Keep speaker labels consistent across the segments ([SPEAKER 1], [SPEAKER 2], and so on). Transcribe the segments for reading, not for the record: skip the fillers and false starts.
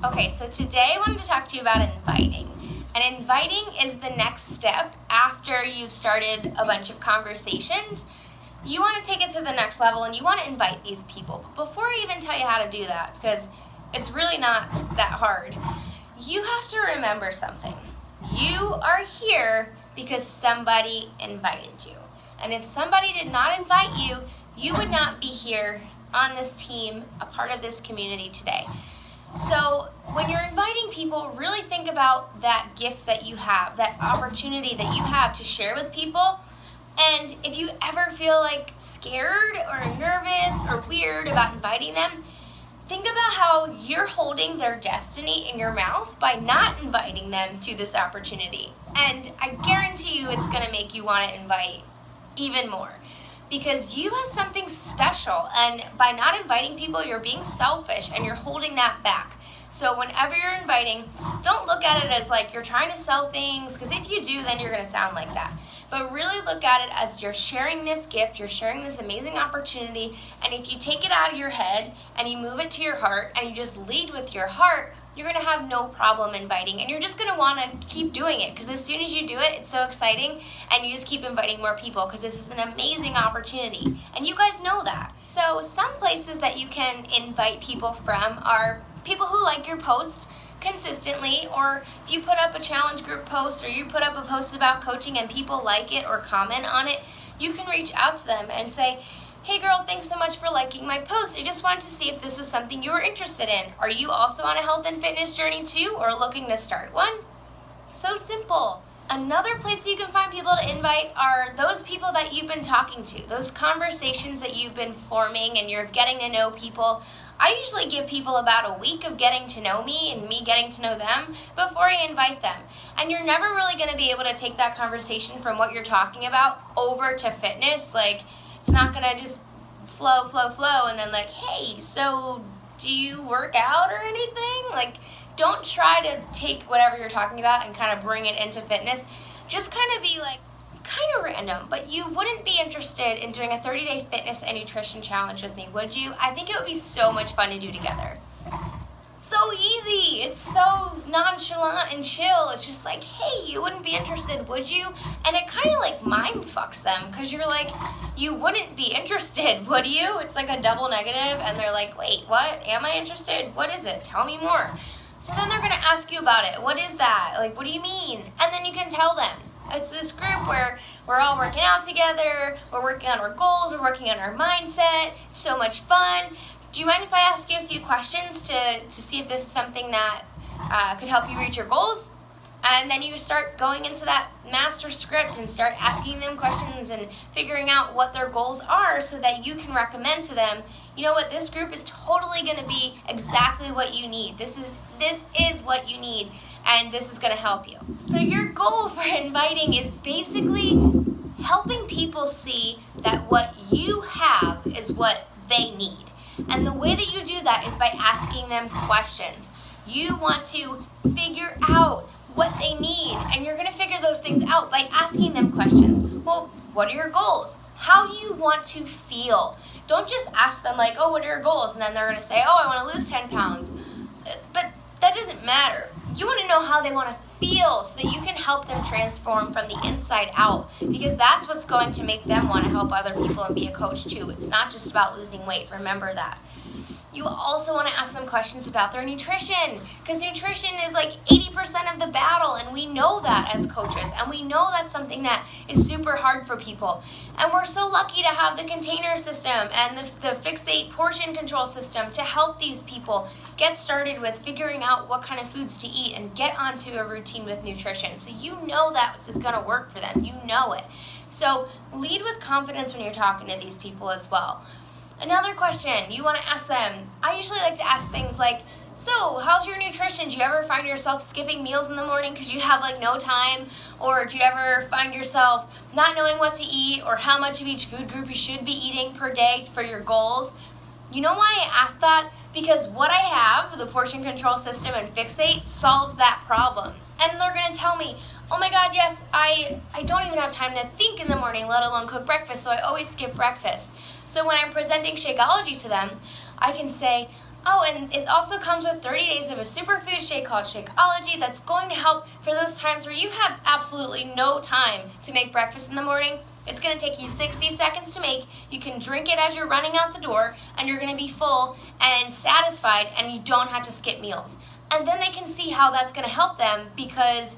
[SPEAKER 1] Okay, so today I wanted to talk to you about inviting. And inviting is the next step after you've started a bunch of conversations. You want to take it to the next level and you want to invite these people. But before I even tell you how to do that, because it's really not that hard, you have to remember something. You are here because somebody invited you. And if somebody did not invite you, you would not be here on this team, a part of this community today. So when you're inviting people, really think about that gift that you have, that opportunity that you have to share with people. And if you ever feel like scared or nervous or weird about inviting them, think about how you're holding their destiny in your mouth by not inviting them to this opportunity. And I guarantee you it's going to make you want to invite even more. Because you have something special, and by not inviting people, you're being selfish and you're holding that back. So whenever you're inviting, don't look at it as like you're trying to sell things, because if you do, then you're going to sound like that. But really look at it as you're sharing this gift, you're sharing this amazing opportunity, and if you take it out of your head and you move it to your heart and you just lead with your heart, you're going to have no problem inviting, and you're just going to want to keep doing it, because as soon as you do it, it's so exciting, and you just keep inviting more people, because this is an amazing opportunity, and you guys know that. So some places that you can invite people from are people who like your post consistently, or if you put up a challenge group post, or you put up a post about coaching and people like it or comment on it, you can reach out to them and say, "Hey girl, thanks so much for liking my post. I just wanted to see if this was something you were interested in. Are you also on a health and fitness journey too, or looking to start one?" So simple. Another place you can find people to invite are those people that you've been talking to, those conversations that you've been forming and you're getting to know people. I usually give people about a week of getting to know me and me getting to know them before I invite them. And you're never really going to be able to take that conversation from what you're talking about over to fitness. Like, it's not going to just flow, and then like, "Hey, so do you work out or anything?" Like, don't try to take whatever you're talking about and kind of bring it into fitness. Just kind of be like, kind of random, but you wouldn't be interested in doing a 30-day fitness and nutrition challenge with me, would you? I think it would be so much fun to do together. So easy. It's so nonchalant and chill. It's just like, "Hey, you wouldn't be interested, would you?" And it kind of like mind fucks them, because you're like, "You wouldn't be interested, would you?" It's like a double negative, and they're like, "Wait, what? Am I interested? What is it? Tell me more." So then they're going to ask you about it. "What is that? Like, what do you mean?" And then you can tell them. It's this group where we're all working out together, we're working on our goals, we're working on our mindset, so much fun. Do you mind if I ask you a few questions to see if this is something that could help you reach your goals? And then you start going into that master script and start asking them questions and figuring out what their goals are so that you can recommend to them, "You know what, this group is totally going to be exactly what you need. This is what you need, and this is going to help you." So your goal for inviting is basically helping people see that what you have is what they need. And the way that you do that is by asking them questions. You want to figure out what they need, and you're going to figure those things out by asking them questions. Well, what are your goals? How do you want to feel? Don't just ask them like, "Oh, what are your goals?" And then they're going to say, "Oh, I want to lose 10 pounds. But that doesn't matter. You want to know how they want to feel so that you can help them transform from the inside out, because that's what's going to make them want to help other people and be a coach too. It's not just about losing weight. Remember that. You also want to ask them questions about their nutrition, because nutrition is like 80% of the battle, and we know that as coaches, and we know that's something that is super hard for people. And we're so lucky to have the container system and the Fixate portion control system to help these people get started with figuring out what kind of foods to eat and get onto a routine with nutrition. So you know that it's going to work for them. You know it. So lead with confidence when you're talking to these people as well. Another question you want to ask them, I usually like to ask things like, "So, how's your nutrition? Do you ever find yourself skipping meals in the morning because you have like no time? Or do you ever find yourself not knowing what to eat or how much of each food group you should be eating per day for your goals?" You know why I ask that? Because what I have, the portion control system and Fixate, solves that problem. And they're going to tell me, "Oh my God, yes, I don't even have time to think in the morning, let alone cook breakfast, so I always skip breakfast." So when I'm presenting Shakeology to them, I can say, Oh, and it also comes with 30 days of a superfood shake called Shakeology that's going to help for those times where you have absolutely no time to make breakfast in the morning. It's going to take you 60 seconds to make. You can drink it as you're running out the door, and you're going to be full and satisfied, and you don't have to skip meals. And then they can see how that's going to help them because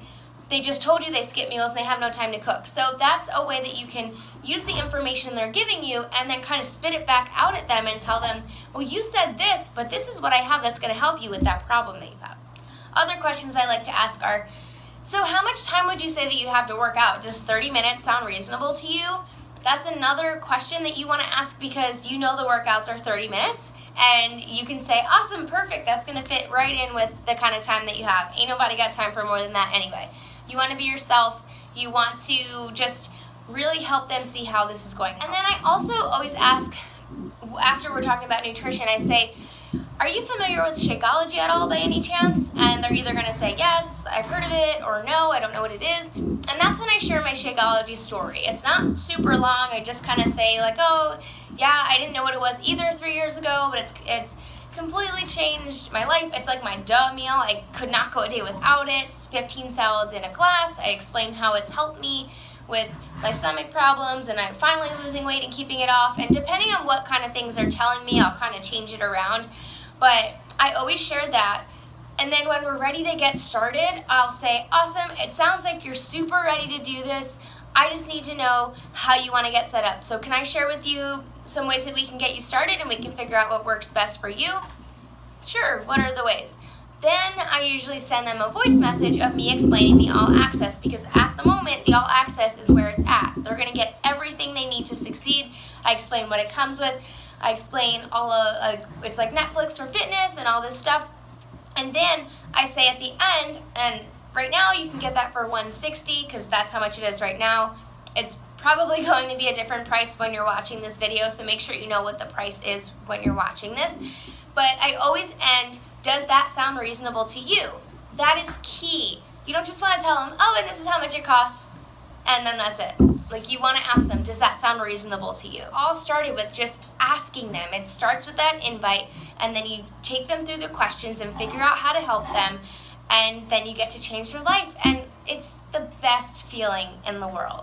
[SPEAKER 1] they just told you they skip meals and they have no time to cook. So that's a way that you can use the information they're giving you and then kind of spit it back out at them and tell them, well, you said this, but this is what I have that's going to help you with that problem that you have. Other questions I like to ask are, so how much time would you say that you have to work out? Does 30 minutes sound reasonable to you? That's another question that you want to ask because you know the workouts are 30 minutes. And you can say, awesome, perfect, that's going to fit right in with the kind of time that you have. Ain't nobody got time for more than that anyway. You want to be yourself. You want to just really help them see how this is going. And then I also always ask, after we're talking about nutrition, I say, are you familiar with Shakeology at all by any chance? And they're either going to say, yes, I've heard of it, or no, I don't know what it is. And that's when I share my Shakeology story. It's not super long. I just kind of say like, oh, yeah, I didn't know what it was either 3 years ago, but it's completely changed my life. It's like my duh meal. I could not go a day without it. It's 15 salads in a class. I explain how it's helped me with my stomach problems, and I'm finally losing weight and keeping it off. And depending on what kind of things they're telling me, I'll kind of change it around. But I always share that. And then when we're ready to get started, I'll say, awesome, it sounds like you're super ready to do this. I just need to know how you want to get set up. So can I share with you some ways that we can get you started and we can figure out what works best for you? Sure, what are the ways? Then I usually send them a voice message of me explaining the All Access, because at the moment, the All Access is where it's at. They're going to get everything they need to succeed. I explain what it comes with. I explain all of, it's like Netflix for fitness and all this stuff. And then I say at the end, and right now you can get that for $160 because that's how much it is right now. It's probably going to be a different price when you're watching this video, so make sure you know what the price is when you're watching this. But I always end, does that sound reasonable to you? That is key. You don't just want to tell them, oh, and this is how much it costs, and then that's it. Like, you want to ask them, does that sound reasonable to you? All started with just asking them. It starts with that invite, and then you take them through the questions and figure out how to help them, and then you get to change their life. And it's the best feeling in the world.